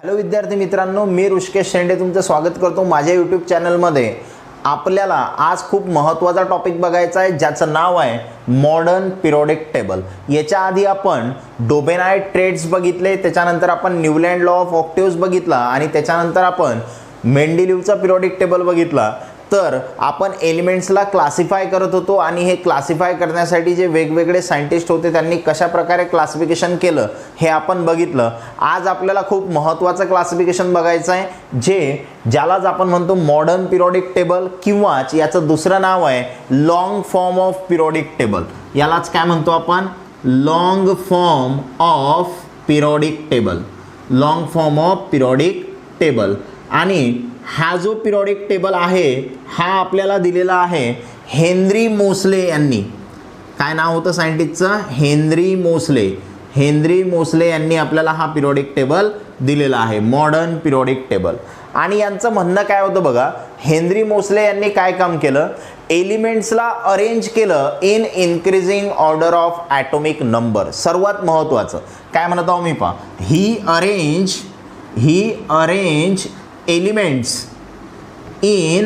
Hello विद्यार्थी मित्रांनो, मी ऋषिकेश शेंडे तुमचं स्वागत करतो माझ्या यूट्यूब चॅनलमध्ये। आपल्याला आज खूप महत्त्वाचा टॉपिक बघायचा आहे ज्याचं नाव आहे मॉडर्न पिरियोडिक टेबल। याच्या आधी आपण डोबेनाइट ट्रेड्स बघितले, त्याच्यानंतर आपण न्यूलँड लॉ ऑफ ऑक्टेव्स बघितला आणि त्याच्यानंतर आपण मेंडेलीवचा पिरियोडिक टेबल बघितला। तर आपण एलिमेंट्सला क्लासिफाय करत होतो आणि हे क्लासिफाय करण्यासाठी जे वेगवेगळे सायंटिस्ट होते त्यांनी कशा प्रकारे क्लासिफिकेशन केलं हे आपण बघितलं। आज आपल्याला खूप महत्त्वाचं क्लासिफिकेशन बघायचं आहे ज्यालाच आपण म्हणतो मॉडर्न पिरियोडिक टेबल किंवा याचं दुसरं नाव आहे long form of periodic table. यालाच काय म्हणतो आपण? Long form of periodic table, long form of periodic table. आणि हा जो पिरियोडिक टेबल आहे हा आपल्याला दिलेला आहे हेनरी मोसले यांनी। काय नाव होतं सायंटिस्टचं? हेनरी मोसले। हेनरी मोसले यांनी आपल्याला हा पिरियोडिक टेबल दिलेला आहे, मॉडर्न पिरियोडिक टेबल। आणि यांचं म्हणणं काय होतं बघा, हेनरी मोसले यांनी काय काम केलं? एलिमेंट्सला अरेंज केलं in increasing order of atomic number. सर्वात महत्त्वाचं काय म्हणत आहो मी पहा, ही arrange elements in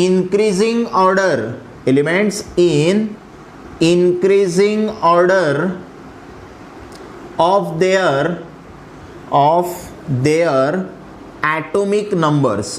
increasing order, elements in increasing order of their atomic numbers,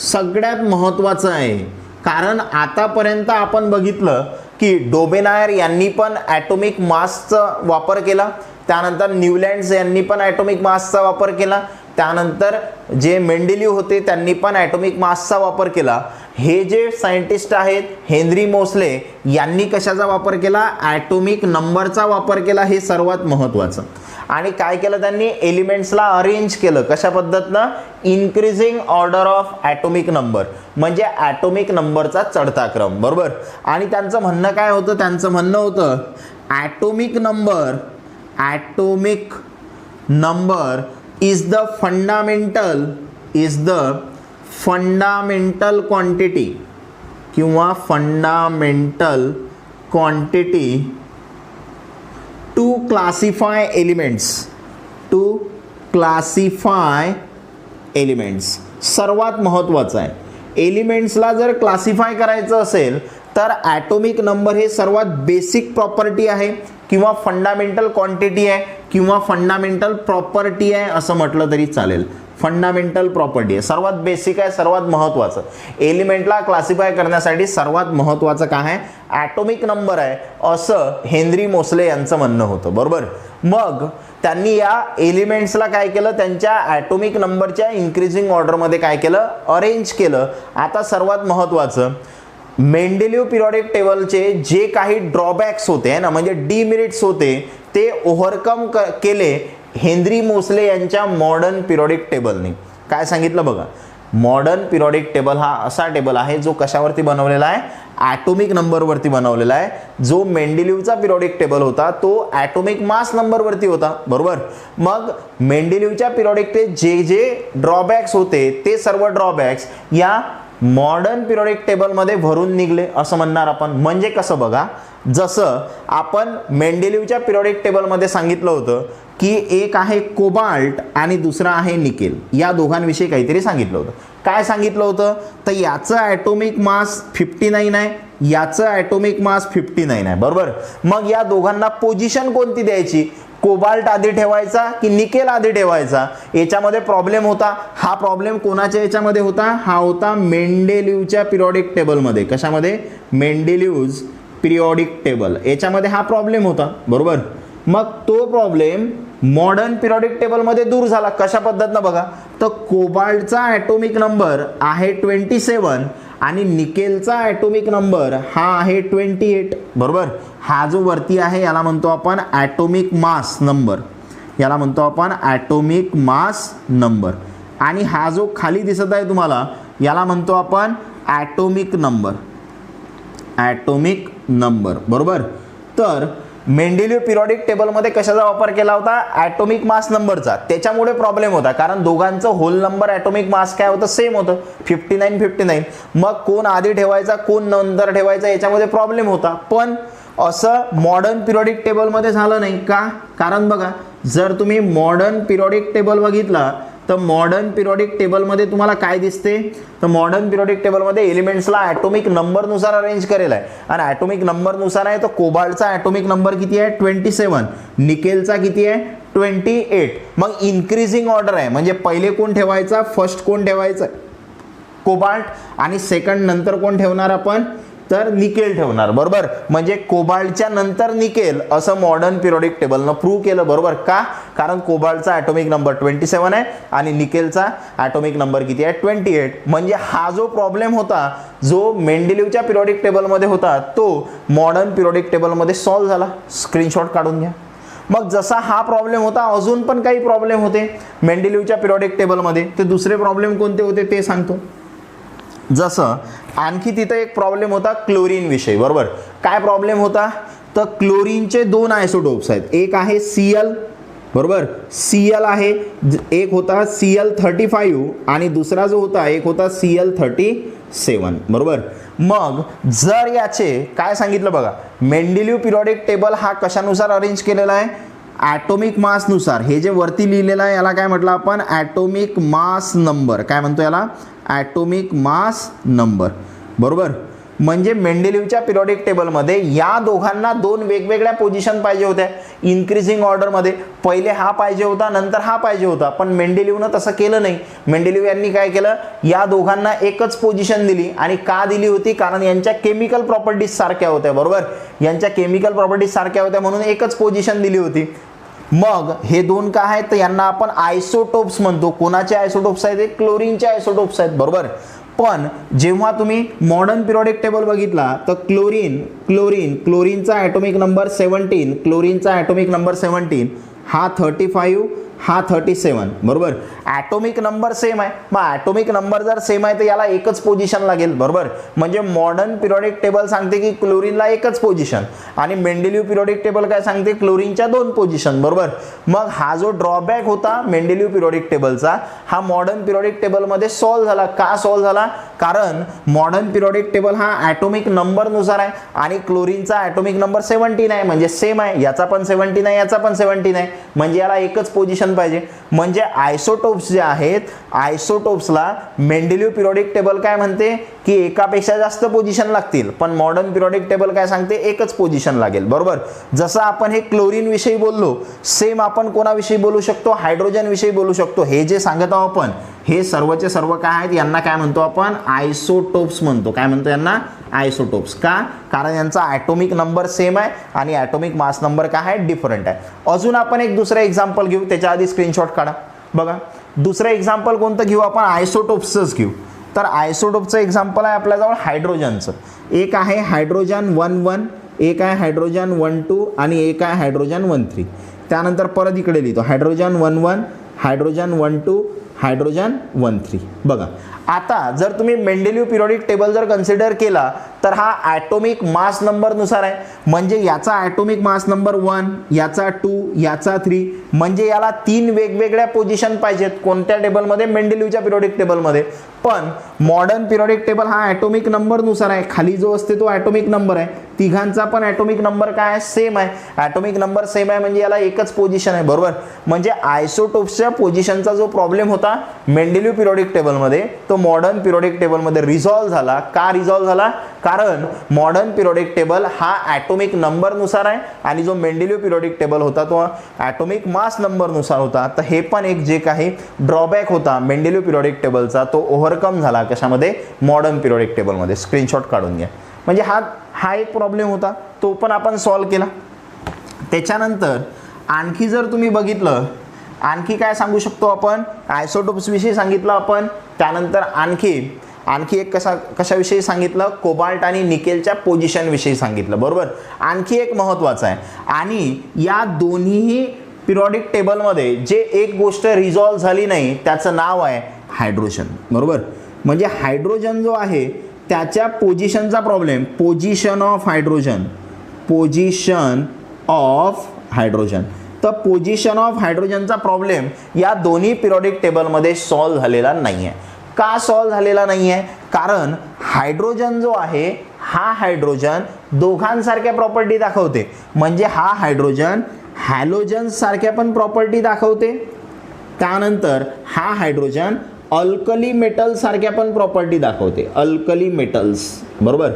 सगळ्यात महत्त्वाचं आहे। कारण आतापर्यंत आपण बघितलं की डोबेनायर यांनी पण ॲटॉमिक मासचा वापर केला, त्यानंतर न्यूलँड्स यांनी पण ॲटॉमिक मासचा वापर केला, त्यानंतर जे मेंडेलीव होते त्यांनी पण ॲटॉमिक मासचा वापर केला। हे जे सायंटिस्ट आहेत हेनरी मोसले यांनी कशाचा वापर केला? ॲटॉमिक नंबरचा वापर केला, हे सर्वात महत्त्वाचं। आणि काय केलं त्यांनी? एलिमेंट्सला अरेंज केलं कशा पद्धतीनं? Increasing order of atomic number, म्हणजे ॲटॉमिक नंबरचा चढता क्रम, बरोबर। आणि त्यांचं म्हणणं काय होतं? त्यांचं म्हणणं होतं atomic number is the fundamental quantity किंवा fundamental quantity to classify elements, सर्वात महत्त्वाचं आहे। एलिमेंट्सला जर क्लासिफाय करायचं असेल तर ॲटॉमिक नंबर हे सर्वात बेसिक प्रॉपर्टी आहे किंवा फंडामेंटल क्वांटिटी आहे किंवा फंडामेंटल प्रॉपर्टी आहे असं म्हटलं तरी चालेल। फंडामेंटल प्रॉपर्टी आहे, सर्वात बेसिक आहे, सर्वात महत्त्वाचं। एलिमेंटला क्लासिफाय करण्यासाठी सर्वात महत्त्वाचं काय आहे? ॲटॉमिक नंबर आहे, असं हेनरी मोसले यांचं म्हणणं होतं, बरोबर। मग त्यांनी या एलिमेंट्सला काय केलं? त्यांच्या ॲटॉमिक नंबरच्या इन्क्रीजिंग ऑर्डरमध्ये काय केलं? अरेंज केलं। आता सर्वात महत्त्वाचं, मेंडेलीव पिरियोडिक टेबलचे जे काही ड्रॉबॅक्स होते ना, म्हणजे डिमेरिट्स होते, ते ओव्हरकम केले हेनरी मोसले यांच्या मॉडर्न पिरियोडिक टेबलने। काय सांगितलं बघा, मॉडर्न पिरियोडिक टेबल हा असा टेबल आहे जो कशावरती बनवलेला आहे? ॲटॉमिक नंबरवरती बनवलेला आहे। जो मेंडेलीवचा पिरियोडिक टेबल होता तो ॲटॉमिक मास नंबरवरती होता, बरोबर। मग मेंडेलीवच्या पिरियोडिक जे ड्रॉबॅक्स होते ते सर्व ड्रॉबॅक्स या मॉडर्न पिरियोडिक टेबलमध्ये भरून निघले असं म्हणणार आपण। म्हणजे कसं बघा, जसं आपण मेंडेलीवच्या पिरियोडिक टेबलमध्ये सांगितलं होतं की एक आहे कोबाल्ट आणि दुसरा आहे निकेल, या दोघांविषयी काहीतरी सांगितलं होतं। काय सांगितलं होतं? तर याचं ॲटॉमिक मास 59 आहे, याचं ॲटॉमिक मास 59 आहे, बरोबर। मग या दोघांना पोझिशन कोणती द्यायची? कोबाल्ट आधी ठेवायचा की निकेल आधी ठेवायचा? याच्यामध्ये प्रॉब्लेम होता। हा प्रॉब्लेम कोणाच्या याच्यामध्ये होता? हा होता मेंडेलीवच्या पिरियोडिक टेबलमध्ये। कशामध्ये? मेंडेलीव्ज पिरियोडिक टेबल याच्यामध्ये हा प्रॉब्लेम होता, बरोबर। मग तो प्रॉब्लेम मॉडर्न पिरियोडिक टेबलमध्ये दूर झाला। कशा पद्धतीनं बघा, तर कोबाल्टचा ॲटॉमिक नंबर आहे 27 आणि निकेलचा ॲटॉमिक नंबर हा आहे 28, बरोबर। हा जो वरती आहे याला म्हणतो आपण ॲटॉमिक मास नंबर, याला म्हणतो आपण ॲटॉमिक मास नंबर। आणि हा जो खाली दिसत आहे तुम्हाला याला म्हणतो आपण ॲटॉमिक नंबर, बरोबर। तर मेंडेलीव पिरियोडिक टेबलमध्ये कशाचा वापर केला होता? ॲटॉमिक मास नंबरचा। त्याच्यामुळे प्रॉब्लेम होता कारण दोघांचं होल नंबर ॲटॉमिक मास काय होतं? सेम होतं, 59. मग कोण आधी ठेवायचा कोण नंतर ठेवायचा याच्यामध्ये प्रॉब्लेम होता। पण असं मॉडर्न पिरियोडिक टेबलमध्ये झालं नाही का? कारण बघा जर तुम्ही मॉडर्न पिरियोडिक टेबल बघितला तर मॉडर्न पिरियोडिक टेबलमध्ये तुम्हाला काय दिसते, तर मॉडर्न पिरियोडिक टेबलमध्ये एलिमेंट्सला ॲटोमिक नंबरनुसार अरेंज केलेला आहे आणि ॲटोमिक नंबरनुसार आहे. तर कोबाल्टचा ॲटोमिक नंबर किती आहे 27, निकेलचा किती आहे 28. मग इन्क्रीजिंग ऑर्डर आहे, म्हणजे पहिले कोण ठेवायचा, फर्स्ट कोण ठेवायचं कोबाल्ट आणि सेकंड नंतर कोण ठेवणार आपण, तर निकेल ठेवणार. बरोबर, म्हणजे कोबाल्टच्या नंतर निकेल असं मॉडर्न पिरियोडिक टेबलनं प्रूव्ह केलं. बरोबर, का, कारण कोबाल्टचा ॲटोमिक नंबर 27 आहे आणि निकेलचा ॲटोमिक नंबर किती आहे 28. म्हणजे हा जो प्रॉब्लेम होता जो मेंडेलिव्हच्या पिरियोडिक टेबलमध्ये होता तो मॉडर्न पिरियोडिक टेबलमध्ये सॉल्व्ह झाला. स्क्रीनशॉट काढून घ्या. मग जसा हा प्रॉब्लेम होता अजून पण काही प्रॉब्लेम होते मेंडेलिव्हच्या पिरियोडिक टेबलमध्ये. ते दुसरे प्रॉब्लेम कोणते होते ते सांगतो. जसं आणखी तिथं एक प्रॉब्लेम होता क्लोरीन विषयी. बरोबर, काय प्रॉब्लेम होता, तर क्लोरीनचे दोन आयसोटोप्स आहेत. एक आहे Cl, बरोबर Cl आहे, एक होता Cl35 आणि दुसरा जो होता एक होता Cl37. बरोबर, मग जर याचे काय सांगितलं बघा, मेंडेलिव्ह पिरियोडिक टेबल हा कशानुसार अरेंज केलेला आहे, ॲटोमिक मासनुसार. हे जे वरती लिहिलेलं आहे याला काय म्हटलं आपण, ॲटोमिक मास नंबर. काय म्हणतो याला, ॲटोमिक मास नंबर. बरोबर, म्हणजे मेंडेलिव्हच्या पिरियोडिक टेबलमध्ये या दोघांना दोन वेगवेगळ्या पोझिशन पाहिजे होत्या इन्क्रीजिंग ऑर्डरमध्ये. पहिले हा पाहिजे होता, नंतर हा पाहिजे होता, पण मेंडेलिव्हनं तसं केलं नाही. मेंडेलिव्ह यांनी काय केलं, या दोघांना एकच पोझिशन दिली. आणि का दिली होती, कारण यांच्या केमिकल प्रॉपर्टीज सारख्या होत्या. बरोबर, यांच्या केमिकल प्रॉपर्टीज सारख्या होत्या म्हणून एकच पोझिशन दिली होती. मग हे दोन काय आहेत, तर यांना आपण आयसोटोप्स म्हणतो. कोणाचे आयसोटोप्स आहेत, ते क्लोरीनचे आयसोटोप्स आहेत. बरोबर, पण जेव्हा तुम्ही मॉडर्न पिरियोडिक टेबल बघितला तर क्लोरीनचा ॲटोमिक नंबर 17, क्लोरीनचा ॲटोमिक नंबर 17, हा 35, हा 37. बरोबर, ॲटोमिक नंबर सेम आहे. मग ॲटोमिक नंबर जर सेम आहे तर याला एकच पोझिशन लागेल. बरोबर, म्हणजे मॉडर्न पिरियोडिक टेबल सांगते की क्लोरीनला एकच पोझिशन आणि मेंडेलिव्ह पिरियोडिक टेबल काय सांगते, क्लोरीनच्या दोन पोझिशन. बरोबर, मग हा जो ड्रॉबॅक होता मेंडेलिव्ह पिरियोडिक टेबलचा हा मॉडर्न पिरियोडिक टेबलमध्ये सॉल्व्ह झाला. का सॉल्व्ह झाला, कारण मॉडर्न पिरियोडिक टेबल हा ॲटोमिक नंबरनुसार आहे आणि क्लोरीनचा ॲटोमिक नंबर 17 आहे, म्हणजे सेम आहे. याचा पण 17 आहे, याचा पण 17 आहे, म्हणजे याला एकच पोझिशन पाहिजे. म्हणजे आयसोटोप्स जे आहेत, आयसोटोप्सला मेंडेलिव्ह पिरियोडिक टेबल काय म्हणते की एकापेक्षा जास्त पोझिशन लागतील, पण मॉडर्न पिरियोडिक टेबल काय सांगते, एकच पोझिशन लागेल. बरोबर, जसं आपण हे क्लोरीन विषयी बोललो, सेम आपण कोणाविषयी बोलू शकतो, हायड्रोजन विषयी बोलू शकतो. हे जे सांगत आहोत आपण, हे सर्वचे सर्व काय आहेत, यांना काय म्हणतो आपण, आयसोटोप्स म्हणतो. काय म्हणतो यांना, आयसोटोप्स. का, कारण यांचा ॲटोमिक नंबर सेम आहे आणि ॲटोमिक मास नंबर काय आहे, डिफरंट आहे. अजून आपण एक दुसरं एक्झाम्पल घेऊ, त्याच्या आधी स्क्रीनशॉट काढा. बघा, दुसरं एक्झाम्पल कोणतं घेऊ आपण, आयसोटोप्सच घेऊ. तर आयसोटोपचं एक्झाम्पल आहे आपल्याजवळ हायड्रोजनचं. एक आहे हायड्रोजन 1,1, एक आहे हायड्रोजन 1,2 आणि एक आहे हायड्रोजन 1,3. त्यानंतर परत इकडे लिहितो हायड्रोजन 1,1, हायड्रोजन 1,2, हायड्रोजन 1,3. बघा, आता जर तुम्ही मेंडेलिव्ह पिरियोडिक टेबल जर कन्सिडर केला तर हा ॲटोमिक मास नंबरनुसार आहे. म्हणजे याचा ॲटोमिक मास नंबर 1, याचा 2, याचा 3, म्हणजे याला 3 वेगवेगळ्या पोझिशन पाहिजेत. कोणत्या टेबलमध्ये, मेंडेलिव्हच्या पिरियोडिक टेबलमध्ये. पण मॉडर्न पिरियोडिक टेबल हा ॲटोमिक नंबरनुसार आहे. खाली जो असते तो ॲटोमिक नंबर आहे. तिघांचा पण ॲटोमिक नंबर काय आहे, सेम आहे. ॲटोमिक नंबर सेम आहे म्हणजे याला एकच पोझिशन आहे. बरोबर, म्हणजे आयसोटोप्सच्या पोझिशनचा जो प्रॉब्लेम होता मेंडेलिव्ह पिरियोडिक टेबलमध्ये तो मॉडर्न पिरियोडिक टेबलमध्ये रिझॉल्व्ह झाला. का रिझॉल्व्ह झाला, कारण मॉडर्न पिरियोडिक टेबल हा ॲटोमिक नंबरनुसार आहे आणि जो मेंडेलिव्ह पिरियोडिक टेबल होता तो ॲटोमिक मास नंबरनुसार होता. तर हे पण एक जे काही ड्रॉबॅक होता मेंडेलिव्ह पिरियोडिक टेबलचा तो ओव्हरकम झाला. कशामध्ये, मॉडर्न पिरियोडिक टेबलमध्ये. स्क्रीनशॉट काढून घ्या. म्हणजे हा एक प्रॉब्लेम होता, तो पण आपण सॉल्व्ह केला. त्याच्यानंतर आणखी जर तुम्ही बघितलं, आणखी काय सांगू शकतो आपण, आयसोटोप्स विषयी सांगितलं आपण. त्यानंतर आणखी एक कशाविषयी सांगितलं, कोबाल्ट आणि निकेलच्या पोझिशन विषयी सांगितलं. बरोबर, आणखी एक महत्त्वाचं आहे. आणि या दोन्ही पिरियोडिक टेबलमध्ये जे एक गोष्ट रिझॉल्व्ह झाली नाही त्याचं नाव आहे हायड्रोजन. बरोबर, म्हणजे हायड्रोजन जो आहे त्याच्या पोझिशनचा प्रॉब्लेम, पोझिशन ऑफ हायड्रोजन. तर पोझिशन ऑफ हायड्रोजनचा प्रॉब्लेम या दोन्ही पिरियोडिक टेबलमध्ये सॉल्व्ह झालेला नाही आहे. का सॉल्व्ह झालेला नाही आहे, कारण हायड्रोजन जो आहे हा हायड्रोजन दोघांसारख्या प्रॉपर्टी दाखवते. म्हणजे हा हायड्रोजन हॅलोजन्स सारख्या पण प्रॉपर्टी दाखवते. त्यानंतर हा हायड्रोजन अल्कली मेटल सारख्या पण प्रॉपर्टी दाखवते, अल्कली मेटल्स, बरोबर.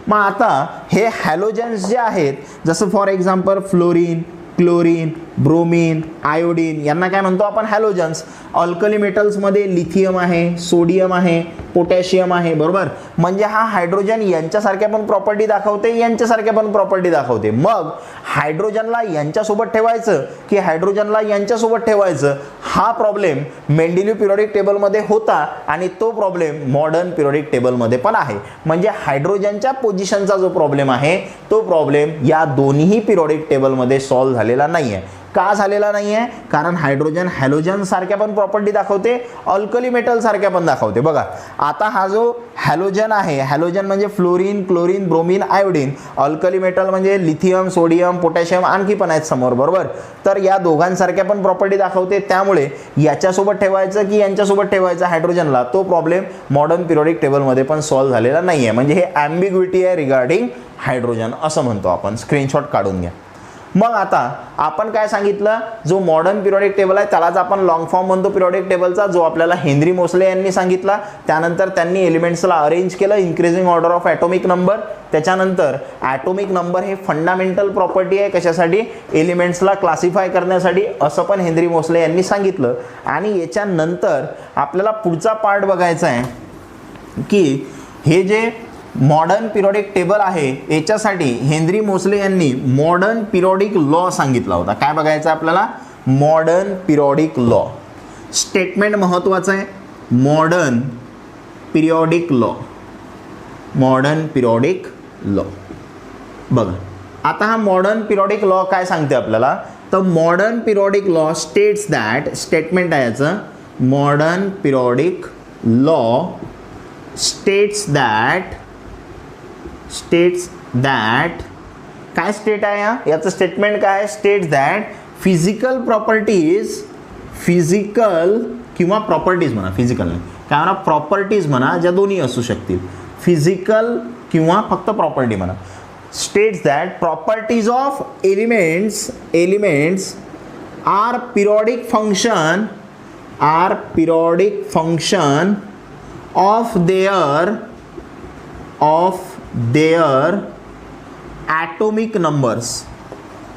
मग आता हे हॅलोजन्स जे आहेत, जसं for example fluorine, chlorine, bromine, iodine, यांना काय म्हणतो आपण? हॅलोजन्स. अल्कली मेटल्समध्ये लिथियम आहे, सोडियम आहे, पोटॅशियम आहे, बरोबर. म्हणजे हा हायड्रोजन यांच्यासारख्या पण प्रॉपर्टी दाखवते, यांच्यासारख्या पण प्रॉपर्टी दाखवते. मग हायड्रोजनला यांच्यासोबत ठेवायचं की हायड्रोजनला यांच्यासोबत ठेवायचं, हा प्रॉब्लेम मेंडेलिव्ह पिरियडिक टेबलमध्ये होता आणि तो प्रॉब्लेम मॉडर्न पिरियडिक टेबलमध्ये पण आहे. म्हणजे हायड्रोजनच्या पोझिशनचा जो प्रॉब्लेम आहे तो प्रॉब्लेम या दोन्ही पिरियडिक टेबलमध्ये सॉल्व्ह झालेला नाही आहे. का झालेला नाही आहे? कारण हायड्रोजन हॅलोजन सारख्या पण प्रॉपर्टी दाखवते, अल्कली मेटल सारख्या पण दाखवते. बघा आता हा जो हॅलोजन आहे, हॅलोजन म्हणजे fluorine, chlorine, bromine, iodine. Alkali metal म्हणजे लिथियम, सोडियम, पोटॅशियम आणखी पण आहेत समोर, बरोबर. तर या दोघांसारख्या पण प्रॉपर्टी दाखवते. त्यामुळे याच्यासोबत ठेवायचं की यांच्यासोबत ठेवायचं हायड्रोजनला, तो प्रॉब्लेम मॉडर्न पिरियडिक टेबलमध्ये पण सॉल्व्ह झालेला नाही आहे. म्हणजे हे ॲम्बिग्विटी आहे रिगार्डिंग हायड्रोजन असं म्हणतो आपण. स्क्रीनशॉट काढून घ्या. मग आता आपण काय सांगितलं, जो मॉडर्न पिरियडिक टेबल आहे त्यालाच आपण लॉंग फॉर्म म्हणतो पिरियडिक टेबलचा, जो आपल्याला हेनरी मोसले यांनी सांगितला. त्यानंतर त्यांनी एलिमेंट्सला अरेंज केलं increasing order of atomic number. त्याच्यानंतर ॲटॉमिक नंबर हे फंडामेंटल प्रॉपर्टी आहे कशासाठी? एलिमेंट्सला क्लासिफाय करण्यासाठी, असं पण हेनरी मोसले यांनी सांगितलं. आणि याच्यानंतर आपल्याला पुढचा पार्ट बघायचा आहे की हे जे मॉडर्न पिरियडिक टेबल आहे याच्यासाठी हेनरी मोसले यांनी मॉडर्न पिरियडिक लॉ सांगितला होता. काय बघायचं आपल्याला? Modern periodic law. स्टेटमेंट महत्त्वाचं आहे, modern periodic law, modern periodic law. बघा आता हा मॉडर्न पिरियडिक लॉ काय सांगते आपल्याला? तर modern periodic law states that, statement आहे याचं, modern periodic law states that काय स्टेट आहे याचं स्टेटमेंट काय? States that physical properties, physical किंवा प्रॉपर्टीज म्हणा, फिजिकल नाही काय म्हणा, प्रॉपर्टीज म्हणा, ज्या दोन्ही असू शकतील, फिजिकल किंवा फक्त प्रॉपर्टी म्हणा. States that properties of elements are periodic function of their atomic numbers,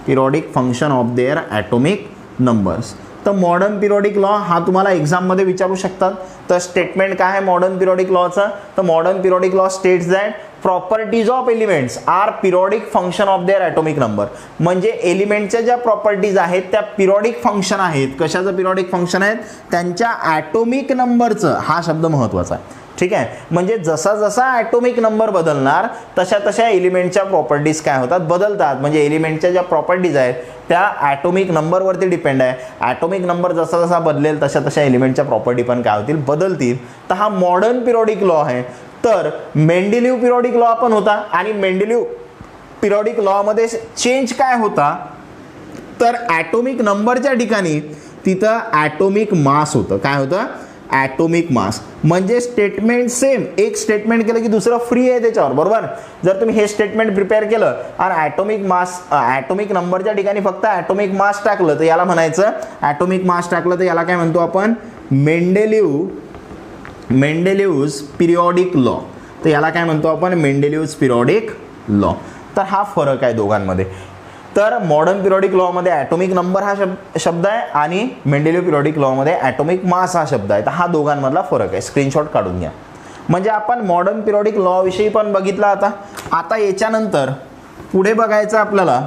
periodic function of their atomic numbers. तर मॉडर्न पिरियडिक लॉ हा तुम्हाला एक्झाममध्ये विचारू शकतात. तर स्टेटमेंट काय आहे मॉडर्न पिरियडिक लॉचं? तर modern periodic law states that properties of elements are periodic function of their atomic number. म्हणजे एलिमेंटच्या ज्या प्रॉपर्टीज आहेत त्या पिरियडिक फंक्शन आहेत. कशाचं पिरियडिक फंक्शन आहेत? त्यांच्या ॲटॉमिक नंबरचं. हा शब्द महत्त्वाचा आहे, ठीक आहे. म्हणजे जसा जसा ॲटॉमिक नंबर बदलणार तशा तशा एलिमेंटच्या प्रॉपर्टीज काय होतात? बदलतात. म्हणजे एलिमेंटच्या ज्या प्रॉपर्टीज आहेत त्या ॲटॉमिक नंबरवरती डिपेंड आहे. ॲटॉमिक नंबर जसा जसा बदलेल तशा तशा एलिमेंटच्या प्रॉपर्टी पण काय होतील? बदलतील. तर हा मॉडर्न पिरियडिक लॉ आहे. तर मेंडेलिव्ह पिरियडिक लॉ पण होता आणि मेंडेलिव्ह पिरियडिक लॉमध्ये चेंज काय होता? तर ॲटॉमिक नंबरच्या ठिकाणी तिथं ॲटॉमिक मास होतं. काय होतं? Atomic mass. म्हणजे स्टेटमेंट सेम, एक स्टेटमेंट केलं की दुसरं फ्री आहे त्याच्यावर, बरोबर. जर तुम्ही हे स्टेटमेंट प्रिपेअर केलं आणि ॲटॉमिक नंबरच्या ठिकाणी फक्त ॲटॉमिक मास टाकलं तर याला म्हणायचं, ॲटॉमिक मास टाकलं तर याला काय म्हणतो आपण? मेंडेलिव्हज पिरियडिक लॉ. तर याला काय म्हणतो आपण? मेंडेलिव्हज पिरियडिक लॉ. तर हा फरक आहे दोघांमध्ये. तर मॉडर्न पिरियडिक लॉमध्ये ॲटॉमिक नंबर हा शब्द आहे आणि मेंडेलिव्ह पिरियडिक लॉमध्ये ॲटॉमिक मास हा शब्द आहे. तर हा दोघांमधला फरक आहे. स्क्रीनशॉट काढून घ्या. म्हणजे आपण मॉडर्न पिरियडिक लॉ विषयी पण बघितला. आता याच्यानंतर पुढे बघायचं आपल्याला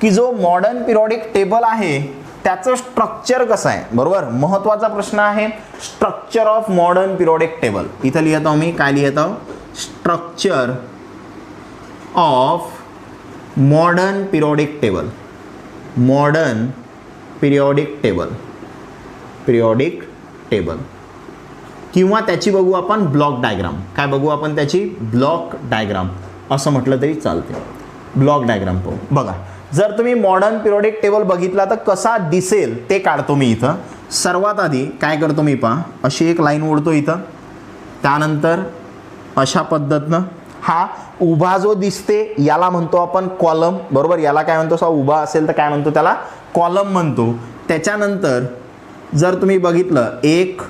की जो मॉडर्न पिरियडिक टेबल आहे त्याचं स्ट्रक्चर कसं आहे, बरोबर. महत्त्वाचा प्रश्न आहे structure of modern periodic table. इथं लिहित आहो मी, काय लिहित आहो? Structure of modern periodic table, modern periodic table किंवा त्याची बघू आपण ब्लॉक डायग्राम. काय बघू आपण त्याची? ब्लॉक डायग्राम असं म्हटलं तरी चालते. ब्लॉक डायग्राम पाहू. बघा जर तुम्ही मॉडर्न पिरियडिक टेबल बघितला तर कसा दिसेल ते काढतो मी इथं. सर्वात आधी काय करतो मी, पहा अशी एक लाईन ओढतो इथं, त्यानंतर अशा पद्धतीनं हा उभा जो दिसते याला म्हणतो आपण कॉलम, बरोबर. याला काय म्हणतो, असा उभा असेल तर काय म्हणतो, त्याला कॉलम म्हणतो. त्याच्यानंतर जर तुम्ही बघितलं 1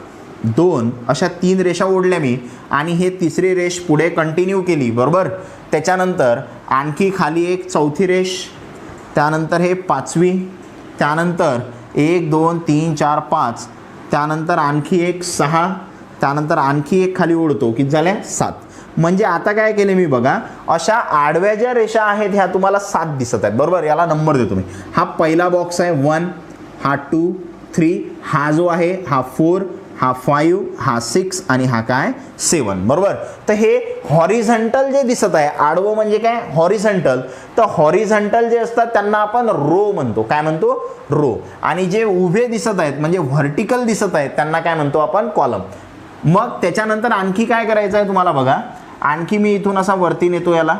2 अशा 3 रेषा ओढल्या मी आणि हे तिसरी रेष पुढे कंटिन्यू केली, बरोबर. त्याच्यानंतर आणखी खाली एक चौथी रेष, त्यानंतर हे पाचवी, त्यानंतर 1 2 3 4 5, त्यानंतर आणखी एक 6, त्यानंतर आणखी एक खाली ओढतो, किती झाल्या 7. म्हणजे आता काय केले मी बघा, अशा आडव्या ज्या रेषा आहेत ह्या तुम्हाला 7 दिसत आहेत, बरोबर. याला नंबर देतो मी. हा पहिला बॉक्स आहे 1, हा 2 3, हा जो आहे हा 4, हा 5, हा 6 आणि हा काय 7, बरोबर. तर हे हॉरिझॉन्टल जे दिसत आहे, आडवं म्हणजे काय हॉरिझॉन्टल, तर हॉरिझॉन्टल जे असतात त्यांना आपण रो म्हणतो. काय म्हणतो, रो. आणि जे उभे दिसत आहेत म्हणजे व्हर्टिकल दिसत आहेत त्यांना काय म्हणतो आपण, कॉलम. मग त्याच्यानंतर आणखी काय करायचं आहे तुम्हाला बघा, आणखी मी इथून असा वरती नेतो याला,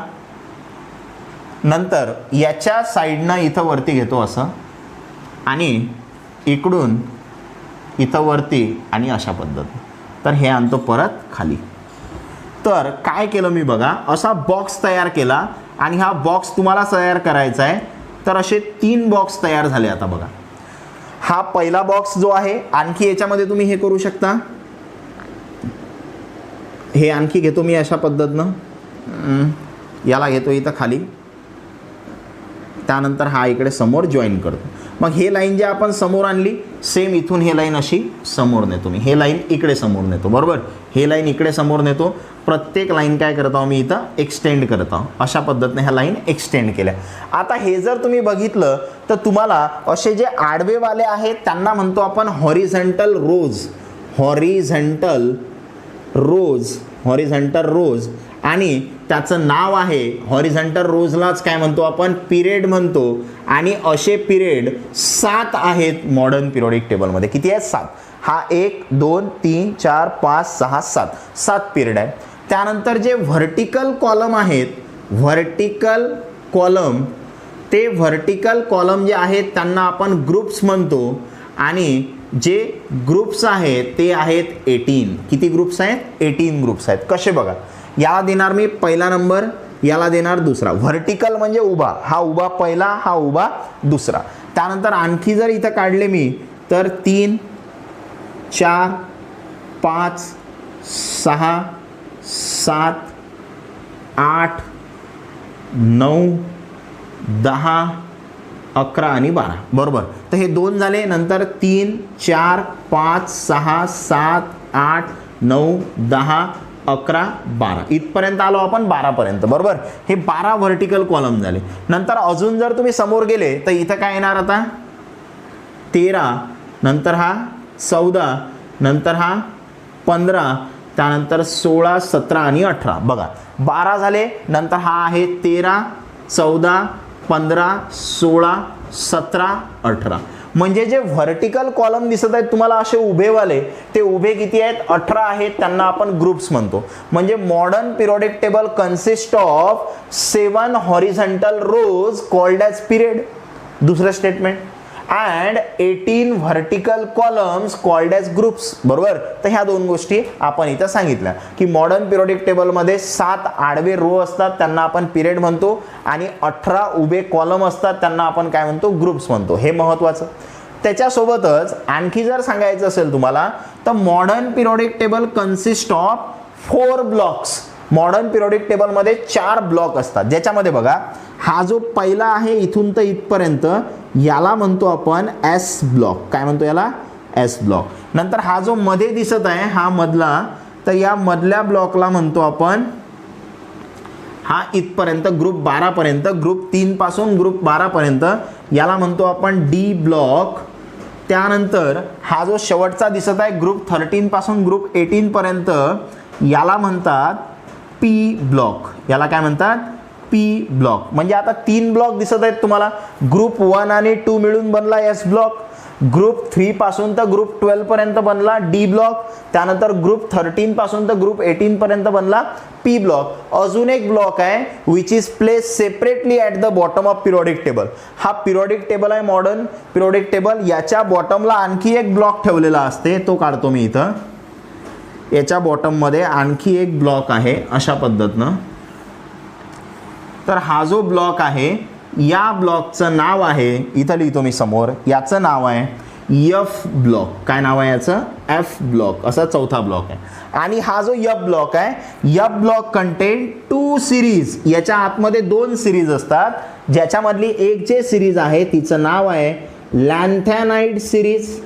नंतर याच्या साईडनं इथं वरती घेतो असं, आणि इकडून इथं वरती आणि अशा पद्धतीने, तर हे आणतो परत खाली. तर काय केलं मी बघा, असा बॉक्स तयार केला आणि हा बॉक्स तुम्हाला तयार करायचा आहे. तर असे 3 बॉक्स तयार झाले. आता बघा, हा पहिला बॉक्स जो आहे, आणखी याच्यामध्ये तुम्ही हे करू शकता, हे आणखी घेतो मी अशा पद्धतीनं, याला घेतो इथं खाली, त्यानंतर हा इकडे समोर जॉईन करतो. मग हे लाईन जे आपण समोर आणली, सेम इथून हे लाईन अशी समोर नेतो मी, हे लाईन इकडे समोर नेतो, बरोबर. हे लाईन इकडे समोर नेतो. प्रत्येक लाईन काय करत आहो मी इथं एक्सटेंड करत आहो. अशा पद्धतीने ह्या लाईन एक्सटेंड केल्या. आता हे जर तुम्ही बघितलं तर तुम्हाला असे जे आडवेवाले आहेत त्यांना म्हणतो आपण हॉरिझॉन्टल रोज, हॉरिझॉन्टल रोज, हॉरिझॉन्टल रोज. आणि त्याचं नाव आहे, हॉरिझॉन्टल रोजलाच काय म्हणतो आपण, पिरियड म्हणतो. आणि असे पिरियड 7 आहेत मॉडर्न पिरियोडिक टेबलमध्ये. किती आहेत, 7. हा 1 2 3 4 5 6 7, 7 पिरियड आहे. त्यानंतर जे व्हर्टिकल कॉलम आहेत, व्हर्टिकल कॉलम, ते व्हर्टिकल कॉलम जे आहेत त्यांना आपण ग्रुप्स म्हणतो. आणि जे ग्रुप्स आहेत ते आहेत 18. किती ग्रुप्स आहेत, 18 ग्रुप्स आहेत. कसे बघा, याला देणार मी पहिला नंबर, याला देणार दुसरा. व्हर्टिकल म्हणजे उभा, हा उभा पहिला, हा उभा दुसरा. त्यानंतर आणखी जर इथं काढले मी तर 3 4 5 6 7 8 9 10 11 आणि 12, बरोबर. तर हे 2 झाले. नंतर 3 4 5 6 7 8 9 10 11 12 इथपर्यंत आलो आपण, 12 पर्यंत, बरोबर. हे 12 व्हर्टिकल कॉलम झाले. नंतर अजून जर तुम्ही समोर गेले तर इथं काय येणार आता, 13, नंतर हा 14, नंतर हा 15, त्यानंतर 16 17 आणि 18, बघा 12 झाले. नंतर हा आहे 13 14 15 16 17 18. म्हणजे जे व्हर्टिकल कॉलम दिसत आहेत तुम्हाला असे उभेवाले, ते उभे किती आहेत, 18 आहेत. त्यांना आपण ग्रुप्स म्हणतो. म्हणजे modern periodic table consist of 7 horizontal rows called as period. दुसरं statement, and 18 vertical columns called as groups, बरोबर. तर ह्या 2 गोष्टी आपण इथं सांगितल्या की मॉडर्न पिरियोडिक टेबलमध्ये 7 आडवे रो असतात त्यांना आपण पिरियड म्हणतो, आणि 18 उभे कॉलम असतात त्यांना आपण काय म्हणतो, ग्रुप्स म्हणतो. हे महत्त्वाचं. त्याच्यासोबतच आणखी जर सांगायचं असेल तुम्हाला तर modern periodic table consist of 4 blocks. Modern periodic टेबलमध्ये 4 ब्लॉक असतात, ज्याच्यामध्ये बघा हा जो पहिला आहे इथून तर इथपर्यंत याला म्हणतो आपण एस ब्लॉक. काय म्हणतो याला, एस ब्लॉक. नंतर हा जो मध्ये दिसत आहे हा मधला, तर या मधल्या ब्लॉकला म्हणतो आपण, हा इथपर्यंत ग्रुप 12 पर्यंत, ग्रुप 3 पासून ग्रुप 12 पर्यंत याला म्हणतो आपण डी ब्लॉक. त्यानंतर हा जो शेवटचा दिसत आहे ग्रुप 13 पासून ग्रुप 18 पर्यंत याला म्हणतात पी ब्लॉक. याला काय म्हणतात, पी ब्लॉक. म्हणजे आता 3 ब्लॉक दिसत आहेत तुम्हाला. ग्रुप 1 आणि 2 मिळून बनला एस ब्लॉक. ग्रुप 3 पासून तर ग्रुप 12 पर्यंत बनला डी ब्लॉक. त्यानंतर ग्रुप 13 पासून तर ग्रुप 18 पर्यंत बनला पी ब्लॉक. अजून एक ब्लॉक आहे which is place separately at the bottom of periodic table. हा पिरियोडिक टेबल आहे मॉडर्न पिरियोडिक टेबल. याच्या बॉटमला आणखी एक ब्लॉक ठेवलेला असते, तो काढतो मी इथं. याच्या बॉटममध्ये आणखी एक ब्लॉक आहे अशा पद्धतीनं. तर हा जो ब्लॉक आहे या ब्लॉकचं नाव आहे, इथं लिहितो मी समोर, याचं नाव आहे एफ ब्लॉक. काय नाव आहे याचं? F block. असा चौथा ब्लॉक आहे. आणि हा जो एफ ब्लॉक आहे, एफ ब्लॉक कंटेन 2 सिरीज. याच्या आतमध्ये 2 सिरीज असतात, ज्याच्यामधली एक जे सिरीज आहे तिचं नाव आहे लॅन्थॅनाइड सिरीज.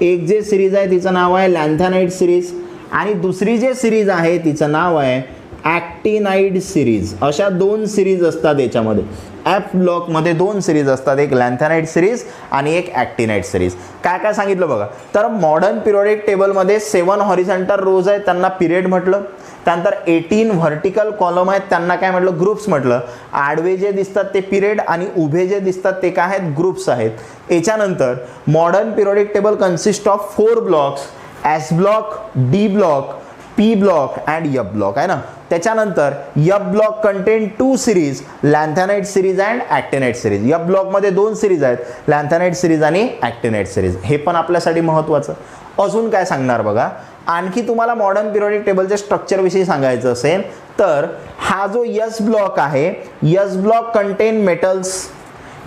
एक जे सिरीज आहे तिचं नाव आहे लॅन्थॅनाइड सिरीज, आणि दुसरी जे सिरीज आहे तिचं नाव आहे ॲक्टिनाइड सिरीज. अशा 2 सिरीज असतात याच्यामध्ये. एफ ब्लॉकमध्ये 2 सिरीज असतात, एक लॅन्थॅनाइड सिरीज आणि एक ॲक्टिनाइड सिरीज. काय काय सांगितलं बघा. तर मॉडर्न पिरियोडिक टेबलमध्ये 7 हॉरिझॉन्टल रोज आहेत, त्यांना पिरियड म्हटलं. त्यानंतर 18 व्हर्टिकल कॉलम आहेत, त्यांना काय म्हटलं? ग्रुप्स म्हटलं. आडवे जे दिसतात ते पिरियड आणि उभे जे दिसतात ते काय आहेत? ग्रुप्स आहेत. याच्यानंतर modern periodic table consist of 4 blocks, S block, D block, P block and F block आहे ना. त्याच्यानंतर F block contain 2 series, lanthanide series and actinide series. F ब्लॉकमध्ये 2 सिरीज आहेत, लॅन्थॅनाइड सिरीज आणि ॲक्टिनाइड सिरीज. हे पण आपल्यासाठी महत्त्वाचं. अजून काय सांगणार बघा. आणखी तुम्हाला मॉडर्न पिरियोडिक टेबलच्या स्ट्रक्चरविषयी सांगायचं असेल तर हा जो एस ब्लॉक आहे, S block content metals.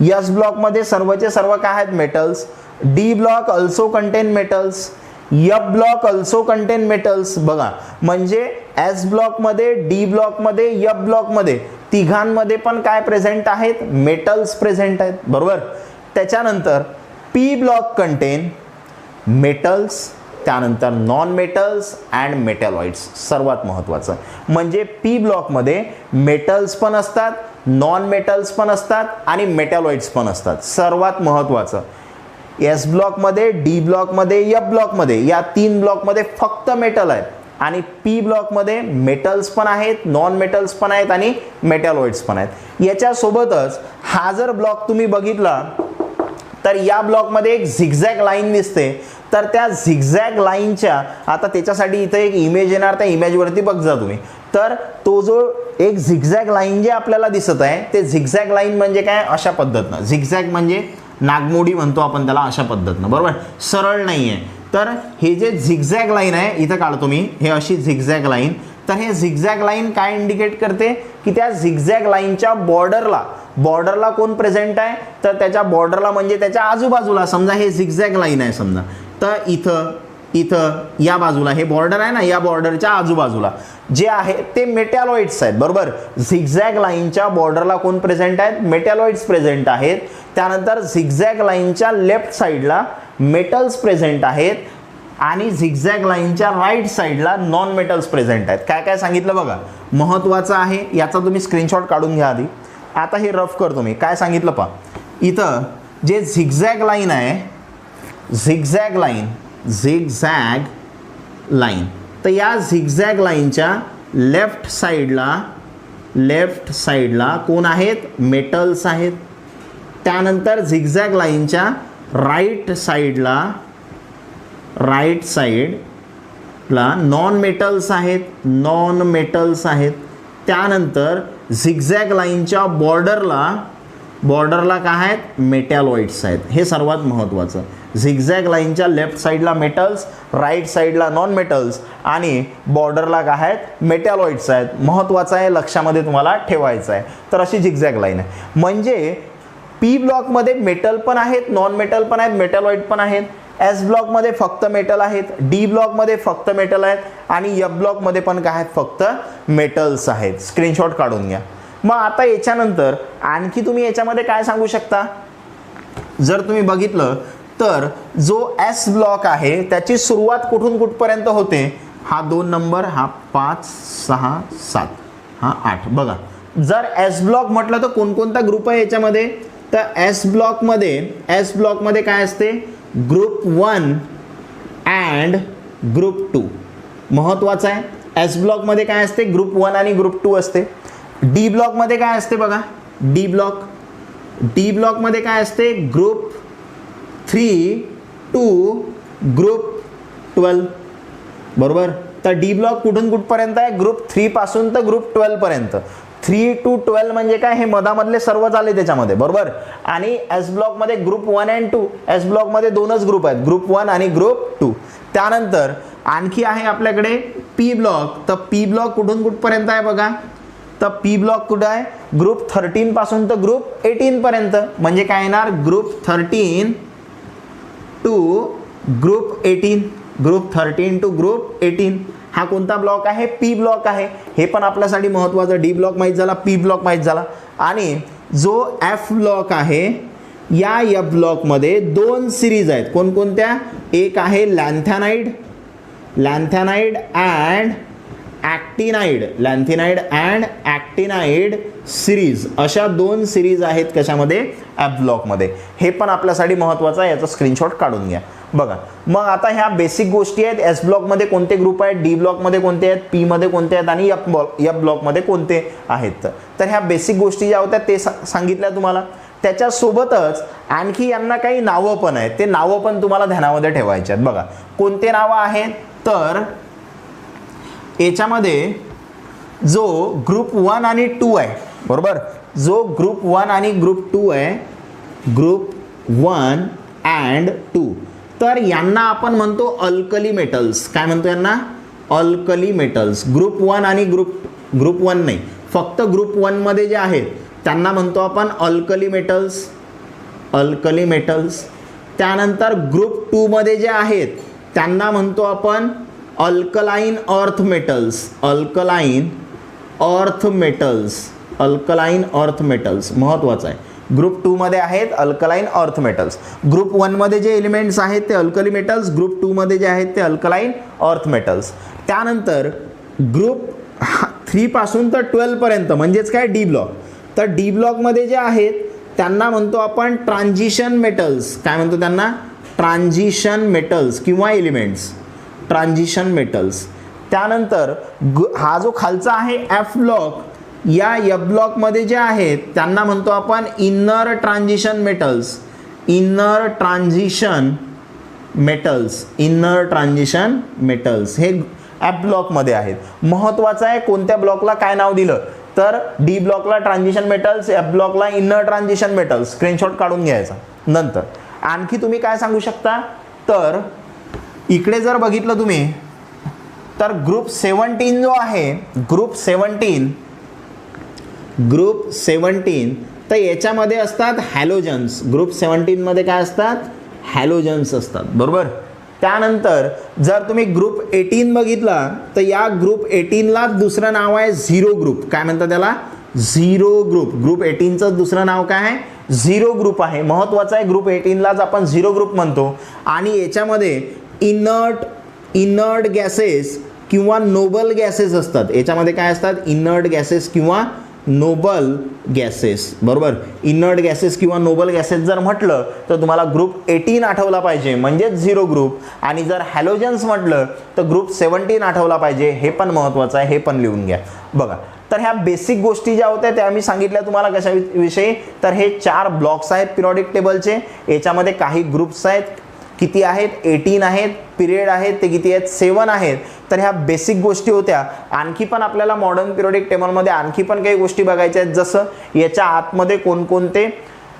S ब्लॉकमध्ये सर्वचे सर्व काय आहेत? Metals. D block also content metals. F block also content metals. बघा, म्हणजे एस ब्लॉकमध्ये, डी ब्लॉकमध्ये, एफ ब्लॉकमध्ये तिघांमध्ये पण काय प्रेझेंट आहेत? मेटल्स प्रेझेंट आहेत. बरोबर. त्याच्यानंतर पी ब्लॉक कंटेन मेटल्स, त्यानंतर नॉन मेटल्स अँड मेटॅलॉइड्स. सर्वात महत्त्वाचं म्हणजे पी ब्लॉकमध्ये मेटल्स पण असतात, नॉन मेटल्स पण असतात आणि मेटॅलॉइड्स पण असतात. सर्वात महत्त्वाचं एस ब्लॉकमध्ये, डी ब्लॉकमध्ये, एफ ब्लॉकमध्ये या 3 ब्लॉकमध्ये फक्त मेटल आहेत, आणि पी ब्लॉकमध्ये मेटल्स पण आहेत, नॉन मेटल्स पण आहेत आणि मेटॅलॉइड्स पण आहेत. याच्यासोबतच हा जर ब्लॉक तुम्ही बघितला तर या ब्लॉकमध्ये एक झिगझॅग लाईन दिसते. तर त्या झिगझॅग लाईनच्या, आता त्याच्यासाठी इथं एक इमेज येणार, त्या इमेजवरती बघजा तुम्ही. तर तो जो एक झिगझॅग लाईन जे आपल्याला दिसत आहे ते झिगझॅग लाईन म्हणजे काय? अशा पद्धतीनं. झिगझॅग म्हणजे नागमोडी म्हणतो आपण त्याला, अशा पद्धतीनं. बरोबर. सरळ नाही आहे. तर हे जे झिगझॅग लाईन आहे इथं काढतो मी, हे अशी झिगझॅग लाईन. तर हे झिगझॅग लाईन काय इंडिकेट करते की त्या झिगझॅग लाईनच्या बॉर्डरला कोण प्रेझेंट आहे? तर त्याच्या बॉर्डरला म्हणजे त्याच्या आजूबाजूला, समजा हे झिगझॅग लाईन आहे समजा, तर इथं या बाजूला हे बॉर्डर आहे ना, या बॉर्डरच्या आजूबाजूला जे आहे ते मेटॅलॉइड्स आहेत. बरोबर. झिगझॅग लाईनच्या बॉर्डरला कोण प्रेझेंट आहेत? मेटॅलॉइड्स प्रेझेंट आहेत. त्यानंतर झिगझॅग लाईनच्या लेफ्ट साईडला मेटल्स प्रेझेंट आहेत आणि झिगझॅग लाईनच्या राईट साईडला नॉन मेटल्स प्रेझेंट आहेत. काय काय सांगितलं बघा, महत्त्वाचं आहे. याचा तुम्ही स्क्रीनशॉट काढून घ्या आधी. आता हे रफ करतो मी. काय सांगितलं पहा, इथं जे झिगझॅग लाईन आहे, झिगझॅग लाईन, तर या झिगझॅग लाईनच्या लेफ्ट साईडला कोण आहेत? मेटल्स आहेत. त्यानंतर झिगझॅग लाईनच्या राईट साईडला नॉन मेटल्स आहेत. त्यानंतर झिगझॅग लाईनच्या बॉर्डरला काय आहेत? मेटॅलॉइड्स आहेत. हे सर्वात महत्त्वाचं. झिगझॅग लाईनच्या लेफ्ट साईडला मेटल्स, राईट साईडला नॉन मेटल्स आणि बॉर्डरला काय आहेत? मेटॅलॉइड्स आहेत. महत्त्वाचं आहे, लक्षामध्ये तुम्हाला ठेवायचं आहे. तर अशी झिगझॅग लाईन आहे. म्हणजे पी ब्लॉकमध्ये मेटल पण आहेत, नॉन मेटल पण आहेत, मेटॅलॉइड पण आहेत. एस ब्लॉकमध्ये फक्त मेटल आहेत, डी ब्लॉकमध्ये फक्त मेटल आहेत आणि एफ ब्लॉकमध्ये पण काय आहेत? फक्त मेटल्स आहेत. स्क्रीनशॉट काढून घ्या. मग आता याच्यानंतर आणखी तुम्ही याच्यामध्ये काय सांगू शकता? जर तुम्ही बघितलं तर जो एस ब्लॉक आहे त्याची सुरुवात कुठून कुठपर्यंत होते? हा 2 नंबर, हा 5, 6, 7, हा 8. बघा, जर एस ब्लॉक म्हटलं तर कोणकोणता ग्रुप आहे याच्यामध्ये? तर एस ब्लॉकमध्ये काय असते? Group 1 and group 2. महत्त्वाचं आहे. एस ब्लॉकमध्ये काय असते? ग्रुप 1 आणि ग्रुप 2 असते. डी ब्लॉकमध्ये काय असते बघा? डी ब्लॉकमध्ये काय असते? Group 3 to group 12. बरोबर. तर डी ब्लॉक कुठून कुठपर्यंत आहे? ग्रुप 3 पासून तर ग्रुप 12 पर्यंत. 3 to 12 म्हणजे काय? हे मधामधले सर्व झाले त्याच्यामध्ये. बरोबर. आणि एस ब्लॉकमध्ये ग्रुप 1 and 2. एस ब्लॉकमध्ये 2च ग्रुप आहेत, ग्रुप 1 आणि ग्रुप 2. त्यानंतर आणखी आहे आपल्याकडे पी ब्लॉक. तर पी ब्लॉक कुठून कुठपर्यंत आहे बघा? तर पी ब्लॉक कुठं आहे, ग्रुप 13 पासून तर ग्रुप 18 पर्यंत, म्हणजे काय येणार group 13 to group 18, group 13 to group 18. हा कोणता ब्लॉक आहे, पी ब्लॉक आहे. हे पण आपल्यासाठी महत्त्वाचं, डी ब्लॉक माहीत झाला, पी ब्लॉक माहीत झाला. आणि जो एफ ब्लॉक आहे, या एफ ब्लॉकमध्ये दोन सिरीज आहेत. कोणकोणत्या, एक आहे लॅन्थॅनाइड अँड ॲक्टिनाइड, लॅन्थेनाइड अँड ॲक्टिनाइड सिरीज, अशा दोन सिरीज आहेत कशामध्ये, एफ ब्लॉकमध्ये. हे पण आपल्यासाठी महत्त्वाचं आहे, याचा स्क्रीनशॉट काढून घ्या. बघा मग आता ह्या बेसिक गोष्टी आहेत. एस ब्लॉकमध्ये कोणते ग्रुप आहेत, डी ब्लॉकमध्ये कोणते आहेत, पी मध्ये कोणते आहेत आणि एफ ब्लॉकमध्ये कोणते आहेत. तर ह्या बेसिक गोष्टी ज्या होत्या ते सांगितल्या तुम्हाला. त्याच्यासोबतच आणखी यांना काही नावं पण आहेत, ते नावं पण तुम्हाला ध्यानामध्ये ठेवायचे आहेत. बघा कोणते नावं आहेत, तर याच्यामध्ये जो ग्रुप 1 आणि 2 आहे, बरोबर, जो ग्रुप 1 आणि ग्रुप 2 आहे, ग्रुप 1 अँड 2, तर यांना आपण म्हणतो अल्कली मेटल्स. काय म्हणतो यांना, अल्कली मेटल्स. ग्रुप 1 आणि ग्रुप 1 नाही, फक्त ग्रुप 1 मध्ये जे आहेत त्यांना म्हणतो आपण अल्कली मेटल्स. त्यानंतर ग्रुप 2 मध्ये जे आहेत त्यांना म्हणतो आपण अल्कलाइन अर्थ मेटल्स. महत्त्वाचं आहे, ग्रुप 2 मध्ये आहेत अल्कलाइन अर्थ मेटल्स. ग्रुप 1 मध्ये जे एलिमेंट्स आहेत ते अल्कली मेटल्स, ग्रुप 2 मध्ये जे आहेत ते अल्कलाइन अर्थ मेटल्स. त्यानंतर ग्रुप 3 पासून तर 12 पर्यंत म्हणजेच काय, डी ब्लॉक. तर डी ब्लॉकमध्ये जे आहेत त्यांना म्हणतो आपण ट्रान्झिशन मेटल्स. काय म्हणतो त्यांना, ट्रान्झिशन मेटल्स किंवा एलिमेंट्स, ट्रान्झिशन मेटल्स. त्यानंतर हा जो खालचा आहे एफ ब्लॉक, या एफ ब्लॉकमध्ये जे आहेत त्यांना म्हणतो आपण इनर ट्रान्झिशन मेटल्स. हे एफ ब्लॉकमध्ये आहेत. महत्त्वाचं आहे कोणत्या ब्लॉकला काय नाव दिलं, तर डी ब्लॉकला ट्रान्झिशन मेटल्स, एफ ब्लॉकला इनर ट्रान्झिशन मेटल्स. स्क्रीनशॉट काढून घ्यायचा. नंतर आणखी तुम्ही काय सांगू शकता, तर इकडे जर बघितलं तुम्ही तर ग्रुप 17 जो आहे, ग्रुप 17 तर याच्यामध्ये असतात हॅलोजन्स. ग्रुप 17 मध्ये काय असतात, हॅलोजन्स असतात, बरोबर. त्यानंतर जर तुम्ही ग्रुप 18 बघितला तर या ग्रुप 18ला दुसरं नाव आहे झिरो ग्रुप. काय म्हणतात त्याला, झिरो ग्रुप. ग्रुप 18चं दुसरं नाव काय आहे, झिरो ग्रुप आहे. महत्त्वाचं आहे, ग्रुप 18लाच आपण झिरो ग्रुप म्हणतो. आणि याच्यामध्ये इनर्ट गॅसेस किंवा नोबल गॅसेस असतात. याच्यामध्ये काय असतात, इनर्ट गॅसेस किंवा नोबल गॅसेस, बरोबर. इनर्ट गॅसेस किंवा नोबल गॅसेस जर म्हटलं तर तुम्हाला ग्रुप 18 आठवला पाहिजे, म्हणजेच झिरो ग्रुप. आणि जर हॅलोजन्स म्हटलं तर ग्रुप 17 आठवला पाहिजे. हे पण महत्त्वाचं आहे, हे पण लिहून घ्या. बघा तर ह्या बेसिक गोष्टी ज्या होत्या त्या मी सांगितल्या तुम्हाला कशाविषयी, तर हे 4 ब्लॉक्स आहेत पिरियॉडिक टेबलचे. याच्यामध्ये काही ग्रुप्स आहेत, किती आहेत, 18 आहेत. पिरियड आहेत ते किती आहेत, 7 आहेत. तर ह्या बेसिक गोष्टी होत्या. आणखी पण आपल्याला मॉडर्न पिरियॉडिक टेबलमध्ये आणखी पण काही गोष्टी बघायच्या आहेत, जसं याच्या आतमध्ये कोणकोणते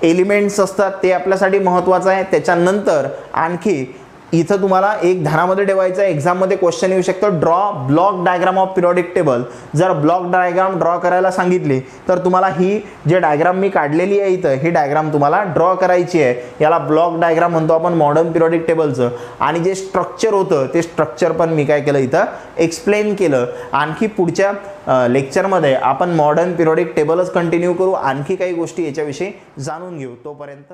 एलिमेंट्स असतात ते आपल्यासाठी महत्त्वाचं आहे. त्याच्यानंतर आणखी इथं तुम्हाला एक ध्यानामध्ये ठेवायचं आहे, एक्झाममध्ये क्वेश्चन येऊ शकतो, draw block diagram of periodic table. जर ब्लॉक डायग्राम ड्रॉ करायला सांगितली तर तुम्हाला ही जे डायग्राम मी काढलेली आहे इथं, ही डायग्राम तुम्हाला ड्रॉ करायची आहे. याला ब्लॉक डायग्राम म्हणतो आपण मॉडर्न पिरियॉडिक टेबलचं. आणि जे स्ट्रक्चर होतं ते स्ट्रक्चर पण मी काय केलं इथं एक्सप्लेन केलं. आणखी पुढच्या लेक्चरमध्ये आपण मॉडर्न पिरियॉडिक टेबलच कंटिन्यू करू, आणखी काही गोष्टी याच्याविषयी जाणून घेऊ. तोपर्यंत